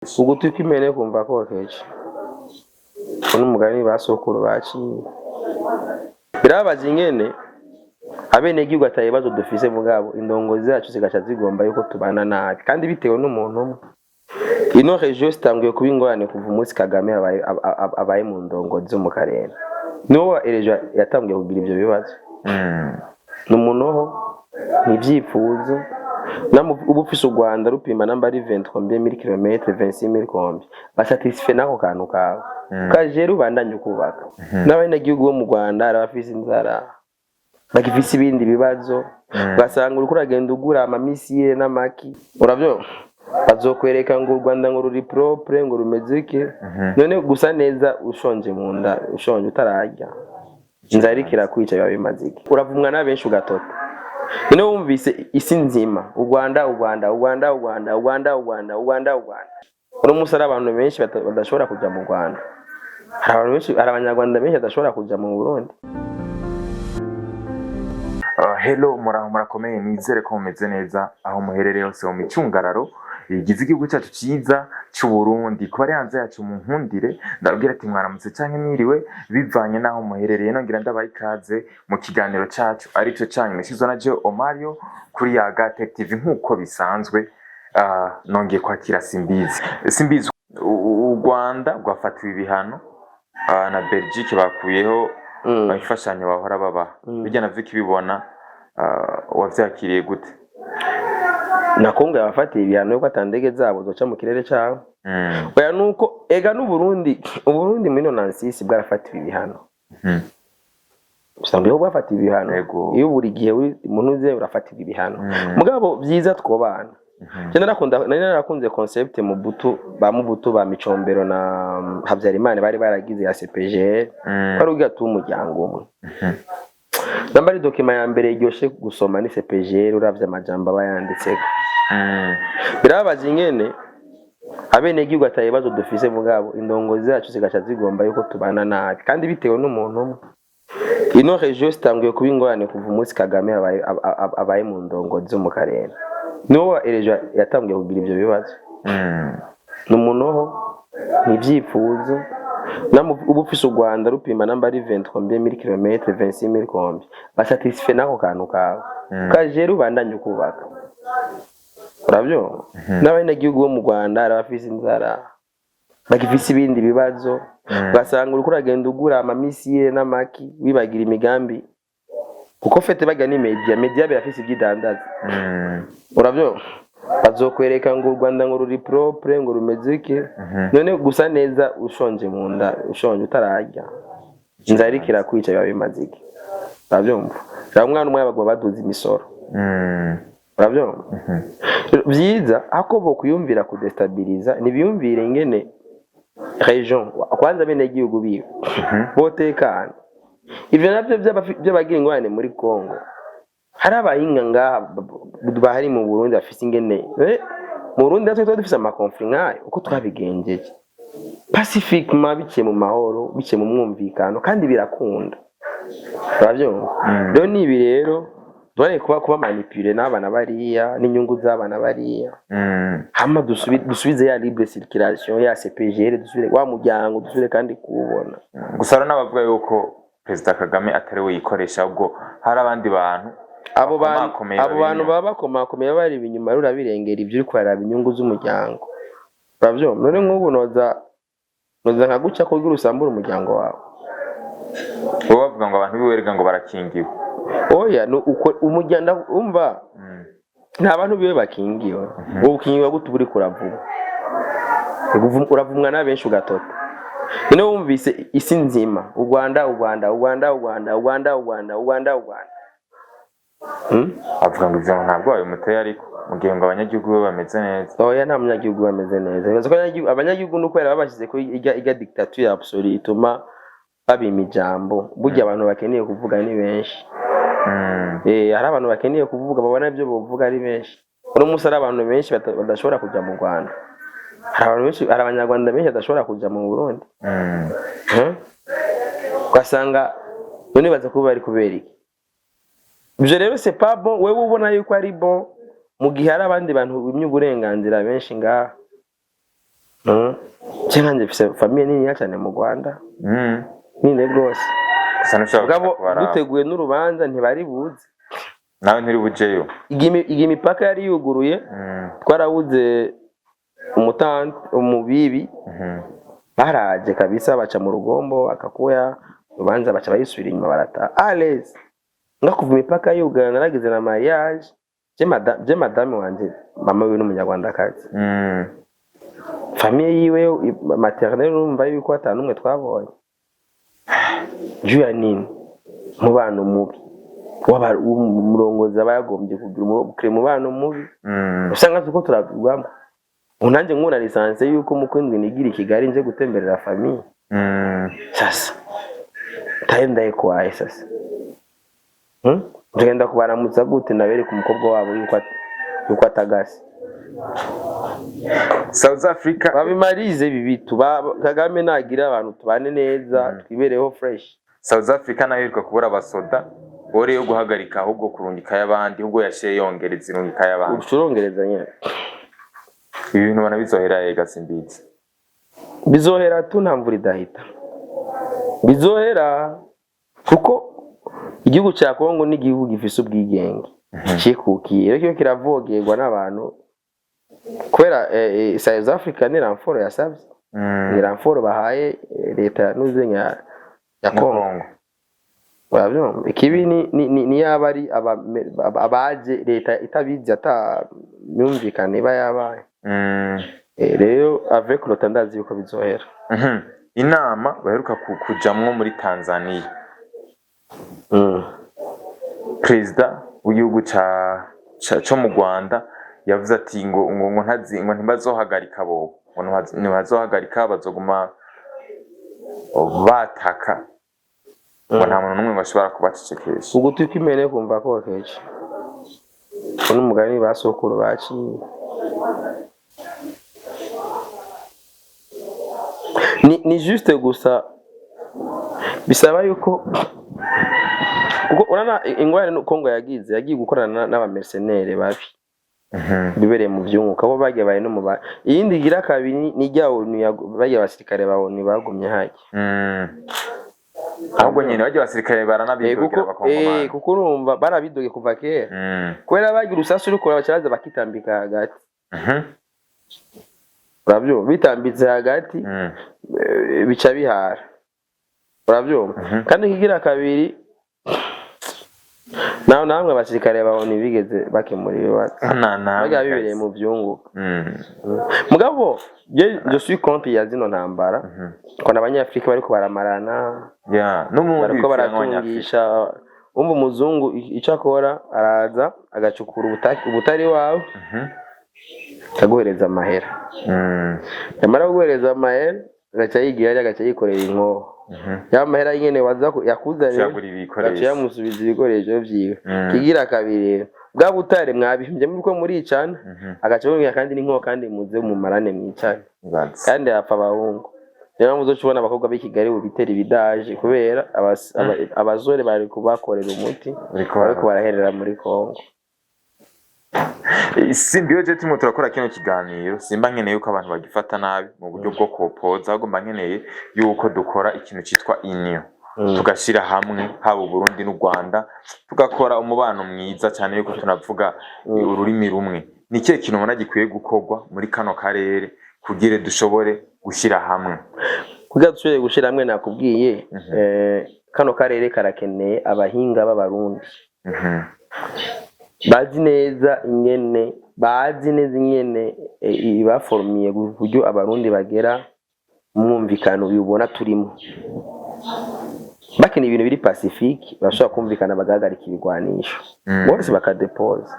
ugutwi kw'imene kumva kokeje uno umugani basokuru baciye birabaza ingene abenegihugu atabibazo dufise mugabo indongozi zacu zigaca zigomba yuko tubana nabi kandi bitewe n'umuntu umwe. Ino region itanguye kuba ingorane kuva umunsi Kagame abaye mu ndongozi zo mu karere. Niwo erejo yatanguye kugira ivyo bibazo. N'umunoho n'ivyifuzo ubu ufise u Rwanda rupima namba ari 23,000 km 26,000 kombi basatisfait nako kantu kawe kajero bandanye kubaka n'abenegihugu bo mu Rwanda arabafise inzara bagifise ibindi bibazo basanga uriko uragenda ugura amamisire n'amaki uravyo bazokwereka ngo u Rwanda ngo ruri propre ngo rumezeke none gusa neza ushonje mu nda ushonje utararya inzara irikira kwica biba bimaze iki uravumwa na benshi ugatota ino wumvise isi nzima u Rwanda uno musara abantu benshi badashobora kuja mu Rwanda hari abantu benshi hari abanyarwanda benshi badashobora kuja mu Burundi. Hello murakomeye nizere ko mumeze neza aho muherereye hose mu micungararo igize igihugu cyacu cyiza cy'u Burundi kuba ari hanze yacu mu nkundire ndabwira ati mwaramutse canke mwiriwe bivanye naho muherereye nongira ndabaye ikaze mu kiganiro cyacu arico cyanyu meshizo na je Omario kuri Yaga Tech TV nkuko bisanzwe nongiye kwakira Simbizi u Rwanda rwafatiwe ibihano na Belgique bakuyeho ifashanyo bahora babaha bijya navyo kibibona wavyakiriye gute? Na Kongo yabafatiye ibihano yuko atandege zabo zoca mu kirere cyawe oya nuko ega n'Uburundi muri 96 bwarafatiwe ibihano usanzwe bafatiwe ibihano iyo buri gihe umuntu uze urafatirwa ibihano mugabo byiza twobana narakunze concept Mobutu ba Micombero na Habyarimana bari baragize ya CPGL bari ugatu umuryango umwe namba ari document ya mbere iryoshe gusoma ni CPGL uravye amajambo bayanditse birabaza ingene abenegihugu atabibazo dufise mugabo indongozi zacu zigaca zigomba yuko tubana nabi kandi bitewe n'umuntu umwe. Ino region itanguye kuba ingorane kuva umunsi Kagame abaye mu ndongozi zo mu karere. Niwo erejo yatanguye kugira ivyo bibazo n'umunoho n'ivyifuzo ubu ufise u Rwanda rupima namba ari 23,000 km 26,000 kombi basatisfait nako kantu kawe kajero bandanye kubaka uravyo n'abenegihugu bo mu Rwanda arabafise inzara bagifise ibindi bibazo basanga uriko uragenda ugura amamisire n'amaki wibagira imigambi kuko fete baga ni media birafise ibyidandaza uravyo bazokwereka ngo u Rwanda ngo ruri propre ngo rumezeke none gusa neza ushonje mu nda ushonje utararya inzara irikira kwica biba bimaze iki uravyumva ra umwana umwe bagwa baduza imisoro uravyumva byiza ako bo kuyumvira kudestabiliza nibiyumvire ingene region kwanza bene gihugu biwe botekana ivyo navyo by'abagira ingwane muri Kongo hari abahinga ngaha bahari mu Burundi bafise ingene mu Burundi natwe dufise amakonflikt nkayo uko twabigenjeje pacifiquement bice mu mahoro bice mu mwumvikano kandi birakunda uravyumva rero nibi rero dore kuba manipule n'abana bariya n'inyungu z'abana bariya hama dusubize ya libre circulation ya CPGL dusubire wa muryango dusubire kandi kubona gusa n'abavuga yuko President Kagame atari we yikoresha ubwo hari abandi bantu abo bantu baba bakomakomeye bari binyuma rurabirengera ivyo uriko araba inyungu z'umuryango uravyo none nk'ubu noza nkaguca ko urusambura umuryango wawe bo bavuga ngo abantu biwerega ngo barakingiwe oya uko umujyanda umva nta bantu biwe bakingiwe wowe ukingiwe gute uri kuravuga uravumwa na benshi ugatota ino wumvise isi nzima u Rwanda avuga ngo ivyo ntabwo ayo muteye ariko mugihe ngo abanyagihugu be bameze neza oya nta munyagihugu bameze neza bibaza ko abanyagihugu nuko era babashize ko iga dictature absolue ituma babima ijambo burya abantu bakeneye kuvuga ni benshi hari abantu bakeneye kuvuga babona ibyo bavuga ari benshi uno musara abantu benshi badashobora kuja mu Rwanda hari abantu benshi hari abanyarwanda benshi badashobora kuja mu Burundi ugasanga none baza kuba bari kubera iki ivyo rero c'est pas bon wewe ubona yuko ari bon mu gihe hari abandi bantu bimye uburenganzira benshi ngaha cyangwa njye famille nini cyane mu Rwanda nini rwose sanashaka duteguye n'urubanza ntibari buze nawe ntiri bujeyo imipaka yari yuguruye twarabuze umubibi baraje kabisa baca mu rugombo bakakuya ubanza baca bayisubira inyuma barata alez ngakuva imipaka yugana naragize na mariage je madame wanje mama we n'umunyarwandakazi famille yiwe maternelle urumva yuko atanumwe twabonye juya nini mubano mubi umurongozi aba yagombye kugira umubano mubi usanga tuko turavugamo unanje nkuna lisanse yuko mukundwe nigira i Kigali nje gutemberera famille sasa taenda ekwaye sasa ngenda kubaramutsa gute nabere ku mukobwa wabo yuko atagasi South Africa babimarize bibitu Kagame nagira abantu tubane neza twibereho fresh. South Africa naheruka kubura abasoda ore yo guhagarika ahubwo kurungika y'abandi ubwo yashiye yongereza irungika y'abandi ushurongereza nyine ibintu bana bizohera yega simbizi bizohera tu ntamvura idahita bizohera kuko igihugu cya Kongo ni igihugu gifise ubwigenge cyikukiye rero kiravogerwa n'abantu kwera South Africa ni ramforo yasabye ni ramforo bahaye leta n'uzenya ya Kongo wabyo ikibi ni yabari abaje leta itabizi ata myumvikane bayabaye rero avec le tendazi yuko bizohera inama baheruka kujamwo muri Tanzania President w'igihugu cyo mu Rwanda yavuze ati ngo ntibazohagarika bo ngo ntibazohagarika bazoguma bataka ngo nta muntu n'umwe bashobora kubacecekesha ugutwi kw'imene kumva ko keje kuno mugani basokuru baciye ni juste gusa bisaba yuko urana ingware no Kongo yagiye gukorana n'aba mercenaires babi bibereye mu byunguka bo bagiye bari no mu ba iyindi gira kabiri ni ryawo bagiye abasirikare bawo ni bagumye haje ahubwo nyine bagiye abasirikare baranabidogera bakongomana kuko urumva barabidoge kuva kera kwera bagira usasuri ko bacaza bakitambika hagati urabyo bitambitse hagati bica bihara urabyo kandi kigira kabiri namwe abasirikare babone bigeze bakemuriwe baga bibereye mu byunguka mugabo je suis contre ya zino ntambara ko n'abanyafrika bari ko baramarana n'umuntu baratungisha umuzungu icakora araza agacukura ubutari wawe akaguhereza amahera yamara kuguhereza amahera agaca yigira agaca yikorera inkoho yamahera nyene waza yakuzanye yamusubiza ibikoresho vyiwe kigira kabiri bwa butare mwabihimbye muko muricana agaca kandi n'inkoho kandi muze mu marane mwicane kandi apfa abahungu rero muzocubona abakobwa b'i Kigali bitera ibidaje kubera abazore bari kubakorera umuti bariko baraherera muri Kongo. Simbiyo turimo turakora kino kiganiro simba nkeneye yuko abantu bagifata nabi mu buryo bwo kopoza ahubwo nkeneye yuko dukora ikintu cyitwa inyo tugashira hamwe haba Burundi n'u Rwanda tugakora umubano mwiza cyane yuko tunavuga ururimi rumwe ni kiye kintu ubona gikwiye gukorwa muri kano karere kugira dushobore gushira hamwe kugira dushobore gushira hamwe nakubwiye kano karere karakeneye abahinga b'abarundi bazi neza ingene baformiye buryo abarundi bagera mwumvikano bibona turimo bakene ibintu biri pacifique bashobora kumvikana bagahagarika ibigwanisho bose bakadepoza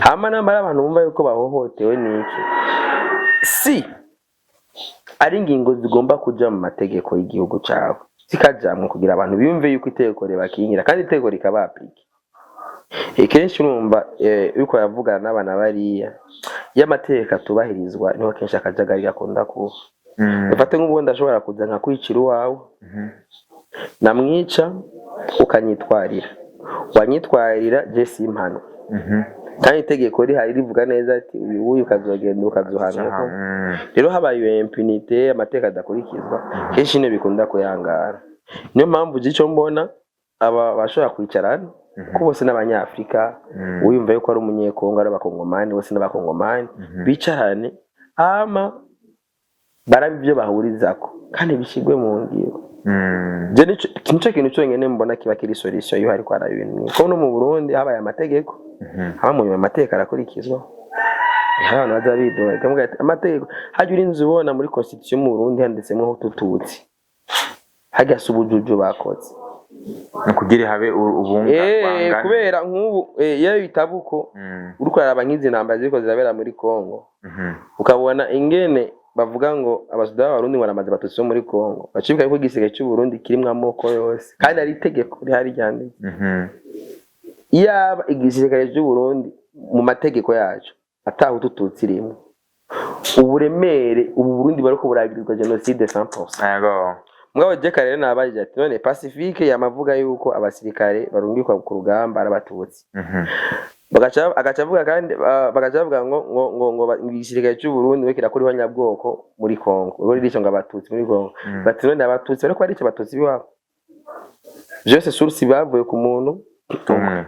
hama nambara abantu bumva yuko bahohotewe niki si ari ingingo zigomba kuja mu mategeko y'igihugu cyawe zikajamwe kugira abantu biyumve yuko itegeko ribakingira kandi itegeko rikaba aplike kenshi urumva yuko yavugana n'abana bariya y'amategeko atubahirizwa niho kenshi akajagari gakunda kuba ufate nk'ubu ndashobora kuza nka kwicira uwawe namwica ukanyitwarira wanyitwarira je simpano kandi itegeko rihari rivuga neza ati uyu ukazogenda ukazuhanwa. Rero habaye iyo impunité amateka adakurikizwa kenshi ne bikunda kuyangara. Niyo mpamvu gico mbona aba bashobora kwicarana ko bose n'abanyafrika uyumva yuko ari umunyekongo ari abakongomani bose n'abakongomani bicarane ama barabi byo bahurizako kandi bishigwe mu ngiro. Je nico kintu cyonyene mbona kiba kiri solution yo hari kwa ara ibintu ko no mu Burundi habaye amategeko mu amateka arakurikizwa. Abantu bazabidoye kamuga ati amategeko hajya inzu ubona muri constitution mu Burundi handitsemo tututsi hajya subujuju bakoze kugira habe ubunga kubera nk'ubu iyo bitabuko uriko araba nk'izi ntambara ziko zirabera muri Kongo ukabona ingene bavuga ngo abasuda b'abarundi baramaze batutsi muri Kongo bacibuka yuko igisege cy'u Burundi kirimwe amoko yose kandi ari itegeko rihari ryanditse. Iyaba igisege cy'u Burundi mu mategeko yacu ataho tututsi rimwe uburemere ubu Burundi bariko buragirizwa genocide 100%. Yego mugabo je kare nabaje ati none Pacifique yamavuga yuko abasirikare barungikwa ku rugamba arabatutsi. Bagacavuga kandi bagacavuga ngo igisirikare cy'u Burundi we kirakuriho nyabwoko muri Kongo ngo ririsho ngo abatutsi muri Kongo bati none abatutsi bariko ari cyo batutsi biwabo byose source bavuye ku muntu umwe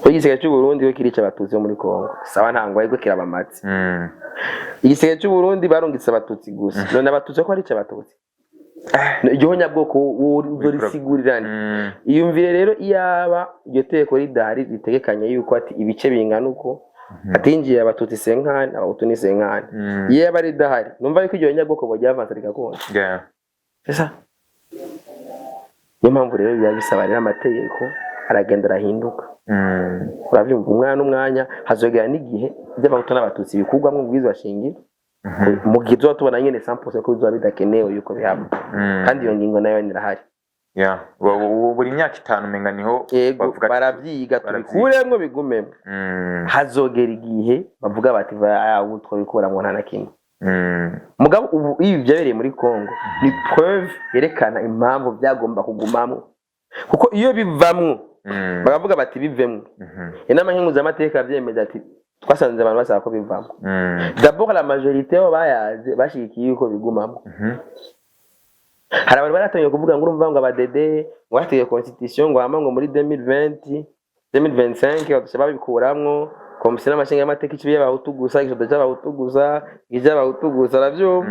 igisirikare cy'u Burundi we kirica abatutsi muri Kongo sawa ntango ariko kirabamatse. Igisirikare cy'u Burundi barungitse abatutsi gusa none abatutsi ko ari cyo abatutsi igiho nyabwoko urorigurirane. Iyumvire rero iyaba iryo teko ridahari ritegekanya yuko ati ibice bingana uko atinjiye abatutsi senkani abahutu ni senkani iyaba ridahari numva yuko iryo nyabwoko bojya avanza rigakunda. Esa niyo mpamvu rero biba bisaba rero amategeko aragenda arahinduka. Uravyumva umwana n'umwanya hazogera n'igihe by'abahutu n'abatutsi bikugwamwe ubwizwa shingiro mu gihe tubona nyene 100% ko bizoba bidakenewe yuko bihaba kandi iyo ngingo nayo nirahari. Buri myaka 5 menga niho bavuga baravyiga tubikuremwe bigumemo hazogera igihe bavuga bati ubu twabikura mu ntana kimwe. Mugabo ubu ibi byabereye muri Kongo ni preuve yerekana impamvu byagomba kugumamo kuko iyo bivamwo bakavuga bati bivemwe inama nkinguza amateka byemeza ati twasanze abantu basaba ko bivamo. D'abord la majorité bayaze bashikiye yuko bigumamo. Hari abantu baratangiye kuvuga ngo urumva ngo abadede ngo bategeye constitution ngo hama ngo muri 2020 2025 badusaba bikuramwo komisiyo n'amashinga y'amateka ikibiye abahutu gusa igishoto cy'abahutu gusa iby'abahutu gusa ravyo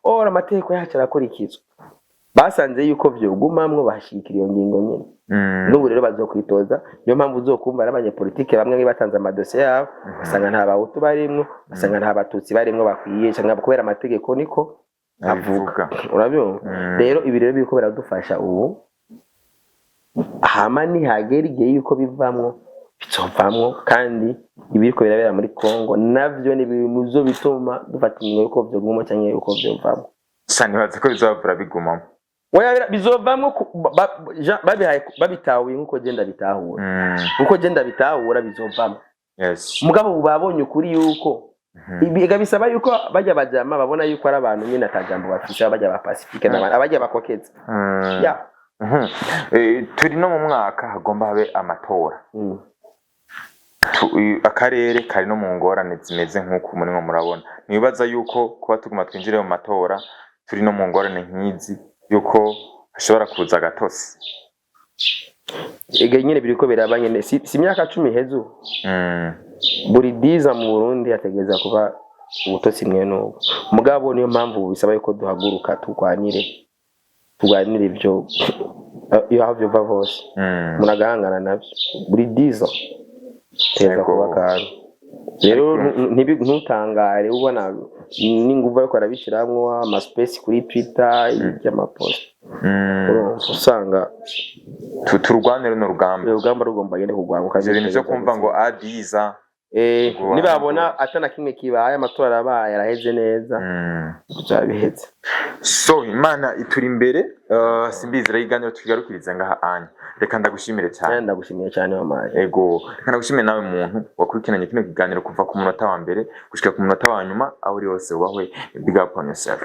ora amateka yacu arakurikizwa basanze yuko vyogumamwo bashikira iyo ngingo nyene. N'ubu rero bazokwitoza niyo mpamvu uzokumva n'abanyepolitike bamwe batanze amadosiye yabo basanga nta bahutu barimwo basanga nta batutsi barimwo bakwiye cyangwa kubera amategeko niko avuga. Urabyumva rero ibi rero biko biradufasha ubu hama ni hagera igihe yuko bivamwo bizovamwo kandi ibiriko birabera muri Kongo navyo ni bimuzo bituma dufata ingingo yuko vyogumamo cyangwa yuko vyovamwo sani baze ko bizovura bigumamo waya bizovamwo babitahuye nkuko genda bitahura nkuko genda bitahura bizovamwo. Mugabo babonye ukuri yuko ibiga bisaba yuko bajya bajama babona yuko ari abantu nyine atajambo bafisha bajya ba Pacifique n'abandi abajya bakokeza. Turi no mu mwaka hagomba habe amatora. Akarere kari no mu ngorane zimeze nkuko muri murabona nibaza yuko kuba tuguma twinjire mu matora turi no mu ngorane nk'izi yuko ashobora kuza gatose. Nyine biriko birabanye si imyaka 10 hezu buri 10 mu Burundi ategeza kuba ubutotsi mwe n'ubu. Mugabo niyo mpamvu bisaba yuko duhaguruka turwanire ibyo iyo havyo bavose munagahangana nabyo buri 10 teza kuba kandi rero ntutangare ubona n'inguva yo kwarabishiramwo ama space kuri Twitter y'amapost usanga turwanire no rugamba rugomba gende kugwanwa kaje ibintu byo kumva ngo adiza nibabona atana kimwe kibaye amatora abaye araheze neza byabiheze. So Imana ituri imbere simbizira iganiro tugarukiriza ngaha anya reka ndagushimire cyane. Ndagushimiye cyane mamaye. Ego reka ndagushimire nawe muntu wakurikiranye kino kiganiro kuva ku munota wa mbere gushika ku munota wa nyuma aho uri hose ubahwe big up on yourself.